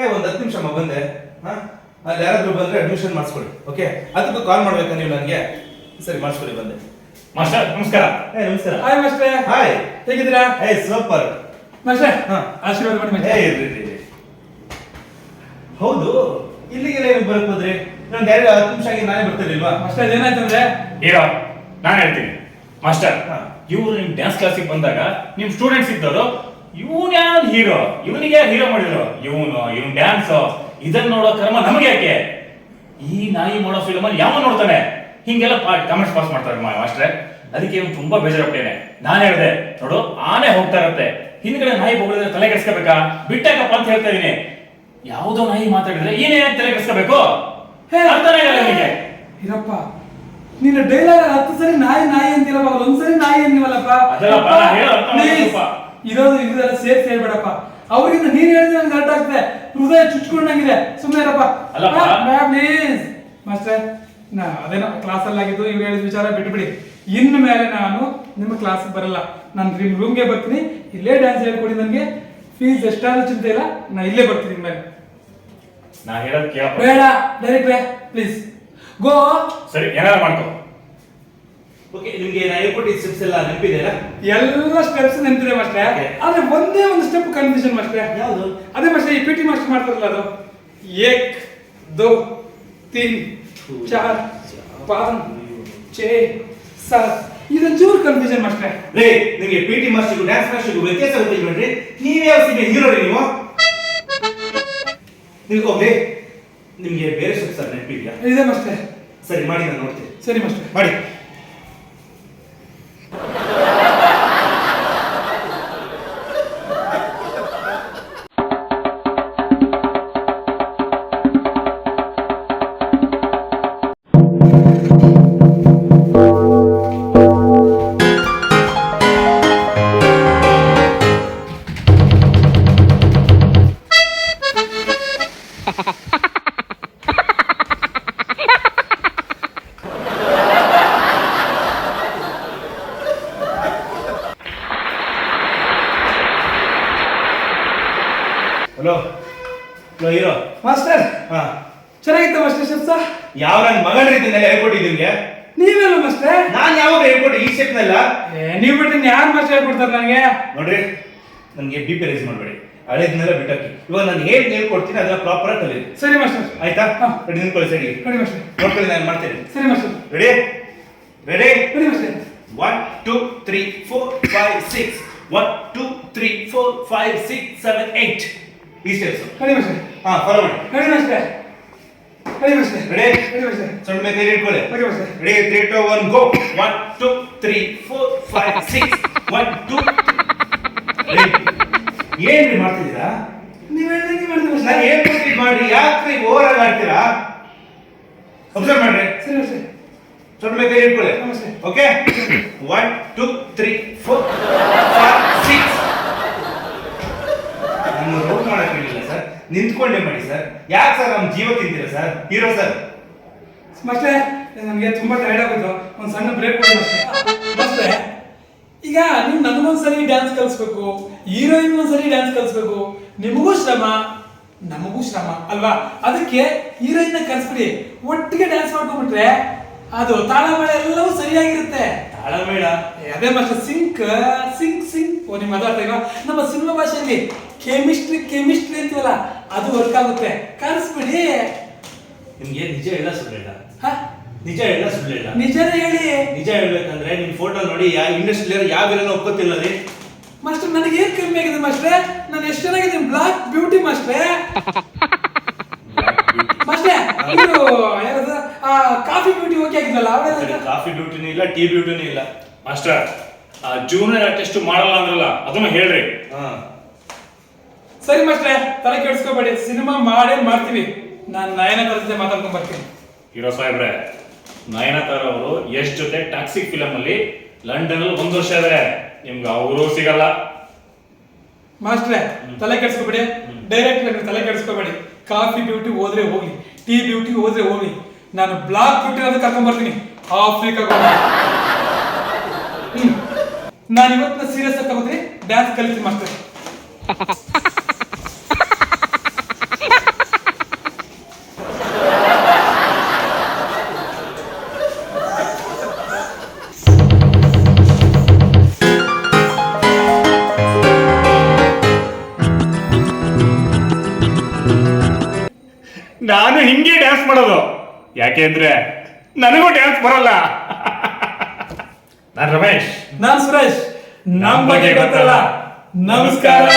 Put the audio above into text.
ಒಂದು 10 ನಿಮಿಷ ಬಂದೆ. ಅಲ್ಲಿ ಯಾರಾದ್ರೂ ಬಂದ್ರೆ ಅಡ್ಮಿಷನ್ ಮಾಡಿಸ್ಕೊಡಿ. ಓಕೆ, ಅದಕ್ಕೂ ಕಾಲ್ ಮಾಡ್ಬೇಕಾ ನೀವು ನನಗೆ? ಸರಿ, ಮಾಡಿಸ್ಕೊಡಿ. ಬಂದೆ. ಮಾಸ್ಟರ್ ನಮಸ್ಕಾರ. ನಮಸ್ಕಾರ. Hi master. ಹಾಯ್, ಹೇಗಿದ್ದೀರಾ? ಸೂಪರ್ ಮಾಸ್ಟರ್ ಆಶೀರ್ವಾದ ಮಾಡಿ ಮಾಸ್ಟರ್. ಇರ್ರಿ. ಹೌದು, ಇಲ್ಲಿಗೆಲ್ಲ ಏನು ಬರಕ್ ಹೋದ್ರಿ? ನಾನು 10 ನಿಮಿಷ ಆಗಿ ನಾನೇ ಬರ್ತಿರ್ಲಿಲ್ವಾ? ಮಾಸ್ಟರ್ ಏನಾಯ್ತಂದ್ರೆ ಹೀರೋ ನಾನು ಹೇಳ್ತೀನಿ ಮಾಸ್ಟರ್. ಇವ್ರು ನಿಮ್ ಡ್ಯಾನ್ಸ್ ಕ್ಲಾಸಿಗೆ ಬಂದಾಗ ನಿಮ್ ಸ್ಟೂಡೆಂಟ್ಸ್ ಇದ್ದವರು ಇವನ್ ಯಾರು ಹೀರೋ, ಇವನಿಗೆ ಹೀರೋ ಮಾಡಿದ್ರು, ಇವನ್ ಡ್ಯಾನ್ಸ್ ಇದನ್ನ ನೋಡೋ ಕರ್ಮ ನಮಗೆ ಯಾಕೆ? ಈ ನಾಯಿ ಮಾಡೋ ಫಿಲ್ಮ್ ಅಲ್ಲಿ ಯಾವ ನೋಡ್ತಾನೆ? ಹಿಂಗೆಲ್ಲ ಕಮೆಂಟ್ಸ್ ಪಾಸ್ ಮಾಡ್ತಾರೆ ಮಾಸ್ಟ್ರೆ. ಅದಕ್ಕೆ ಇವ್ನು ತುಂಬಾ ಬೇಜಾರಾಗ್ತೇನೆ. ನಾನು ಹೇಳ್ದೆ ನೋಡು, ಆನೆ ಹೋಗ್ತಾ ಇರತ್ತೆ, ಹಿಂದ್ಗಡೆ ನಾಯಿ ಹೋಗಿದ್ರೆ ತಲೆ ಕೆಡ್ಸ್ಕೋಬೇಕಾ? ಬಿಟ್ಟಾಕಪ್ಪ ಅಂತ ಹೇಳ್ತಾ ಇದೀನಿ. ಯಾವುದೋ ನಾಯಿ ಮಾತಾಡಿದ್ರೆ ಏನೇ ತಲೆ ಕೆಡ್ಸ್ಕೋಬೇಕು? ಅರ್ಥನೇ ಇಲ್ಲ ನಿಮಗೆ. ಇರಪ್ಪ, ನೀನು ಡೈಲಾಗ್ 10 ಸರಿ ನಾಯಿ ಅಂತಿರಪ್ಪ, ಒಂದ್ಸರಿ ನಾಯಿ ಅಂದಿವಲ್ಲಪ್ಪ. ಅದಲ್ಲಪ್ಪ, ಹೇಳು ಅರ್ಥ ಮಾಡ್ಕೊಪ್ಪ. ಇರೋದು ಇದೆಲ್ಲ ಸೇರ್ಸಿ ಹೇಳ್ಬೇಡಪ್ಪ. ಅವ್ರಿಗಿಂತ ನೀನ್ ಹೇಳಿದ್ರೆ ನಂಗೆ ಅರ್ಥ ಆಗ್ತದೆ, ಹೃದಯ ಚುಚ್ಕೊಂಡಂಗಿದೆ. ಸುಮ್ಮನೆ ಇರಪ್ಪ ಪ್ಲೀಸ್. ಮಾಸ್ಟರ್, ಅದೇನೋ ಕ್ಲಾಸಲ್ಲಿ ಆಗಿದ್ದು, ಇವ್ರು ಹೇಳಿದ ವಿಚಾರ ಬಿಟ್ಬಿಡಿ. ಇನ್ನು ಮೇಲೆ ನಾನು ನಿಮ್ಮ ಕ್ಲಾಸ್ ಬರಲ್ಲ, ನಾನು ನಿಮ್ಮ ರೂಮ್ಗೆ ಬರ್ತೀನಿ. ಇಲ್ಲೇ ಡ್ಯಾನ್ಸ್ ಹೇಳ್ಕೊಡಿ. ನನಗೆ ಫೀಸ್ ಎಷ್ಟಾದ್ರೂ ಚಿಂತೆ ಇಲ್ಲ, ನಾ ಇಲ್ಲೇ ಬರ್ತೀನಿ ಮೇಲೆ. ನಾ ಹೇಳೋದು ಕೇಳ. ಬೇಡ, ಡೈರೆಕ್ಟ್ರೆ ಪ್ಲೀಸ್ ಗೋ. ಸರಿ, ಏನಾದ್ರು ಮಾಡ್ಕೋ. ಓಕೆ, ನಿಮ್ಗೆ ನಾ ಹೇಳ್ಕೊಟ್ಟಿದ್ದ ಸ್ಟೆಪ್ಸ್ ಎಲ್ಲ ನೆನಪಿದೆಯಲ್ಲ? ಎಲ್ಲ ಸ್ಟೆಪ್ಸ್ ನೆನಪಿದೆ ಮಾಸ್ಟ್ರೆ. ಆದ್ರೆ ಒಂದೇ ಒಂದು ಸ್ಟೆಪ್ ಕನ್ಫ್ಯೂಷನ್ ಮಾಸ್ಟ್ರೆ. ಯಾವುದು? ಅದೇ ಮಾಸ್ಟ್ರೆ, ಈ PT ಮಾಸ್ಟರ್ ಮಾಡ್ತಾರಲ್ಲ, ಅದು 1 2 3 4 5 6 7 ಇದೊಂಚೂರು ಕನ್ಫ್ಯೂಷನ್ ಮಾಸ್ಟ್ರೆ. ರೇ, ನಿಮಗೆ PT ಮಾಸ್ಟರ್ಗೂ ಡ್ಯಾನ್ಸ್ ಮಾಸ್ಟರ್ಗೂ ವ್ಯತ್ಯಾಸ ಗೊತ್ತಿಲ್ವೇನ್ರಿ? ನೀವೇ ಯಾವ ಸಿನಿಮಾ ಹೀರೋ ರೀ ನೀವು? ಹೋಗ್ರಿ, ನಿಮ್ಗೆ ಬೇರೆ ಸ್ಟೆಪ್ಸ್ ನೆನಪಿದ್ಯಾ? ಇದೆ ಮಾಸ್ಟ್ರೆ. ಸರಿ, ಮಾಡಿ, ನಾನು ನೋಡ್ತೀನಿ. ಸರಿ ಮಾಸ್ಟ್ರೆ, ಮಾಡಿ. ಹಲೋ ಹೀರೋ ಮಾಸ್ಟರ್ ಹಾ, ಚೆನ್ನಾಗಿತ್ತು ಮಾಸ್ಟರ್ ಸ್ಟೆಪ್ಸ್. ಯಾವ ನನ್ನ ಮಗಳ ರೀತಿನೆಲ್ಲ ಹೇಳ್ಕೊಟ್ಟಿದ್ದು ನಿಮ್ಗೆ? ನೀವೆಲ್ಲ ಮಾಸ್ಟ್ರೆ? ನಾನು ಯಾವಾಗ ಹೇಳ್ಕೊಟ್ಟು ಈ ಸ್ಟೆಪ್ನೆಲ್ಲ? ನೀವು ಬಿಟ್ಟು ಯಾರು ಮಾಸ್ಟರ್ ಹೇಳ್ಕೊಡ್ತಾರೆ ನನಗೆ? ನೋಡ್ರಿ, ನನಗೆ BP ರೈಸ್ ಮಾಡಬೇಡಿ, ಹಳೇದನ್ನೆಲ್ಲ ಬಿಟ್ಟಾಕಿ. ಇವಾಗ ನಾನು ಹೇಗೆ ಹೇಳ್ಕೊಡ್ತೀನಿ ಅದನ್ನ ಪ್ರಾಪರ್ ಆಗಿ ಕಲೀರಿ. ಸರಿ ಮಾಸ್ಟರ್. ಆಯ್ತಾ? ರೆಡಿ ನಿಂತ್ಕೊಳ್ಳಿ ಸೈಡ್ಗೆ. Ready master. ನೋಡ್ಕೊಳ್ಳಿ, ನಾನು ಮಾಡ್ತೇನೆ. ಸರಿ master. Ready? Ready? Ready master. 1 2 3 4 5 6 1 2 3 4 5 6 7 8 ಈ ಸ್ಟೆಪ್ಸ್. Ready master. ಫಾಲೋ ಮಾಡಿ. Ready master. Ready master. Ready? Ready master. ಸೊಂಟ ಮೇಲೆ ಕೈ ಇಟ್ಕೊಳ್ಳಿ. Okay master. ರೆಡಿ? 3 2 1 ಗೋ. 1 2 3 4 5 6 1 2 ರೆಡಿ? ಏನ್ರಿ ಮಾಡ್ತಿದ್ದೀರಾ? ನೀವು ಹೇಳಿದಂಗೆ ಮಾಡಿದೆ ನಾನು ಮಾಸ್ಟರ್. ಏನ್ ಕೊಟ್ಟಿದ್ದು ಮಾಡ್ರಿ, ಯಾಕ್ರಿ ಓವರ್ ಆಗಿ ಆಡ್ತೀರಾ? ಅಬ್ಸರ್ವ್ ಮಾಡ್ರಿ. ಸರಿ ಮಾಸ್ಟರ್. ಸೊಂಟ ಮೇಲೆ ಕೈ ಇಟ್ಕೊಳ್ಳಿ. ನಮಸ್ತೆ. ಓಕೆ? 1 2 3 4 5 6 ನಮ್ಮ ರೋಡ್ ಮಾಡಕ್ ಹೇಳಿಲ್ಲ ಸರ್, ನಿಂತ್ಕೊಂಡೆ ಮಾಡಿ ಸರ್. ಯಾಕೆ ಸರ್ ನಮ್ಮ ಜೀವ ತಿಂತೀರಾ ಸರ್? Hero sir. ಮಾಸ್ಟರ್, ನನಗೆ ತುಂಬಾ ಟೈರ್ಡ್ ಆಗೋದು, ಒಂದು ಸಣ್ಣ ಬ್ರೇಕ್ ಕೊಡಿ ಮಾಸ್ಟರ್. ಮಾಸ್ಟರ್, ಈಗ ನೀವು ನನಗೊಂದ್ಸರಿ ಡ್ಯಾನ್ಸ್ ಕಲಿಸ್ಬೇಕು, ಹೀರೋಯಿನ್ ಒಂದ್ಸರಿ ಡ್ಯಾನ್ಸ್ ಕಲಿಸ್ಬೇಕು. ನಿಮಗೂ ಶ್ರಮ, ನಮಗೂ ಶ್ರಮ ಅಲ್ವಾ? ಅದಕ್ಕೆ ಹೀರೋಯಿನ್ ಕಲಿಸ್ಬಿಡಿ, ಒಟ್ಟಿಗೆ ಡ್ಯಾನ್ಸ್ ಮಾಡ್ಕೊಂಡ್ಬಿಟ್ರೆ ಅದು ತಾಳಮೇಳ ಎಲ್ಲವೂ ಸರಿಯಾಗಿರುತ್ತೆ. ತಾಳಮೇಳ? ಅದೇ ಮಾಸ್ಟರ್, ಸಿಂಕ್ ಸಿಂಕ್ ಸಿಂಕ್. ಓ, ನಿಮ್ಮ ಅದಾರ್ಥ ಇಲ್ಲ. ನಮ್ಮ ಸಿನಿಮಾ ಭಾಷೆಯಲ್ಲಿ ಕೆಮಿಸ್ಟ್ರಿ ಅಂತೀವಲ್ಲ, ಅದು ವರ್ಕ್ ಆಗುತ್ತೆ. ಕಲಿಸ್ಬಿಡಿ. ನಿಮ್ಗೆ ನಿಜ ಎಲ್ಲ ಸುಳ್ಳಿಲ್ಲ? ಹಾ, ನಿಜ ಎಲ್ಲ ಸುಳ್ಳಿಲ್ಲ? ನಿಜನೇ ಹೇಳಿ. ನಿಜ ಹೇಳ್ಬೇಕಂದ್ರೆ ನಿಮ್ ಫೋಟೋ ನೋಡಿ ಇಂಡಸ್ಟ್ರಿಯಲ್ ಯಾವ ಹೀರೋನ ಒಪ್ಕೋತಿಲ್ಲ ರೀ ಮಾಸ್ಟರ್. ನನಗೆ ಏನ್ ಕಮ್ಮಿ ಆಗಿದೆ ಮಾಸ್ಟ್ರೆ? ನಾನು ಎಷ್ಟು ಚೆನ್ನಾಗಿದ್ದೀನಿ, ಬ್ಲಾಕ್ ಬ್ಯೂಟಿ ಮಾಸ್ಟ್ರೆ. ಮಾಸ್ಟ್ರೆ, ಇದು ಯಾರದು ಕಾಫಿ ಬ್ಯೂಟಿ ಓಕೆ ಆಗಿದ್ವಲ್ಲ, ಅವಳೇ. ಕಾಫಿ ಬ್ಯೂಟಿನೂ ಇಲ್ಲ, ಟೀ ಬ್ಯೂಟಿನೂ ಇಲ್ಲ. ಮಾಸ್ಟರ್, ಜೂನಿಯರ್ ಆರ್ಟಿಸ್ಟ್ ಮಾಡಲ್ಲ ಅಂದ್ರಲ್ಲ, ಅದನ್ನ ಹೇಳ್ರಿ. ಸರಿ ಮಾಸ್ಟ್ರೆ, ತಲೆ ಕೆಡಿಸ್ಕೋಬೇಡಿ, ಸಿನಿಮಾ ಮಾಡೇ ಮಾಡ್ತೀವಿ. ನಾನು ನಯನತಾರ ಜೊತೆ ಮಾತಾಡ್ಕೊಂಡ್ ಬರ್ತೀನಿ. ಹೀರೋ ಸಾಹೇಬ್ರೆ, ನಯನತಾರ ಅವರು ಯಶ್ ಜೊತೆ ಟಾಕ್ಸಿಕ್ ಫಿಲಮ್ ಅಲ್ಲಿ ಲಂಡನ್ ಅಲ್ಲಿ 1 ವರ್ಷ ಇದಾರೆ. ನಿಮ್ಗೆ ಅವರು ಸಿಗಲ್ಲ. ಮಾಸ್ಟ್ರೆ, ತಲೆ ಕೆಡಿಸ್ಕೋಬೇಡಿ, ಡೈರೆಕ್ಟ್ ತಲೆ ಕೆಡಿಸ್ಕೋಬೇಡಿ. ಕಾಫಿ ಬ್ಯೂಟಿ ಹೋದ್ರೆ ಹೋಗ್ಲಿ, ಟೀ ಬ್ಯೂಟಿ ಹೋದ್ರೆ ಹೋಗ್ಲಿ, ನಾನು ಬ್ಲಾಕ್ ಬ್ಯೂಟಿ ಅಂತ ಕರ್ಕೊಂಡ್ ಬರ್ತೀನಿ ಆಫ್ರಿಕಾ. ನಾನು ಇವತ್ತು ಸೀರಿಯಸ್ ಆಗಿ ತಗೋತೀನಿ, ಡ್ಯಾನ್ಸ್ ಕಲಿತೀನಿ ಮಾಸ್ಟರ್. ನಾನು ಹಿಂಗೆ ಡ್ಯಾನ್ಸ್ ಮಾಡೋದು. ಯಾಕೆಂದ್ರೆ ನನಗೂ ಡ್ಯಾನ್ಸ್ ಬರಲ್ಲ. ನಾನು ರಮೇಶ್. ನಾನ್ ಸುರೇಶ್. ನಮ್ ಬಗ್ಗೆ ಗೊತ್ತಲ್ಲ. ನಮಸ್ಕಾರ.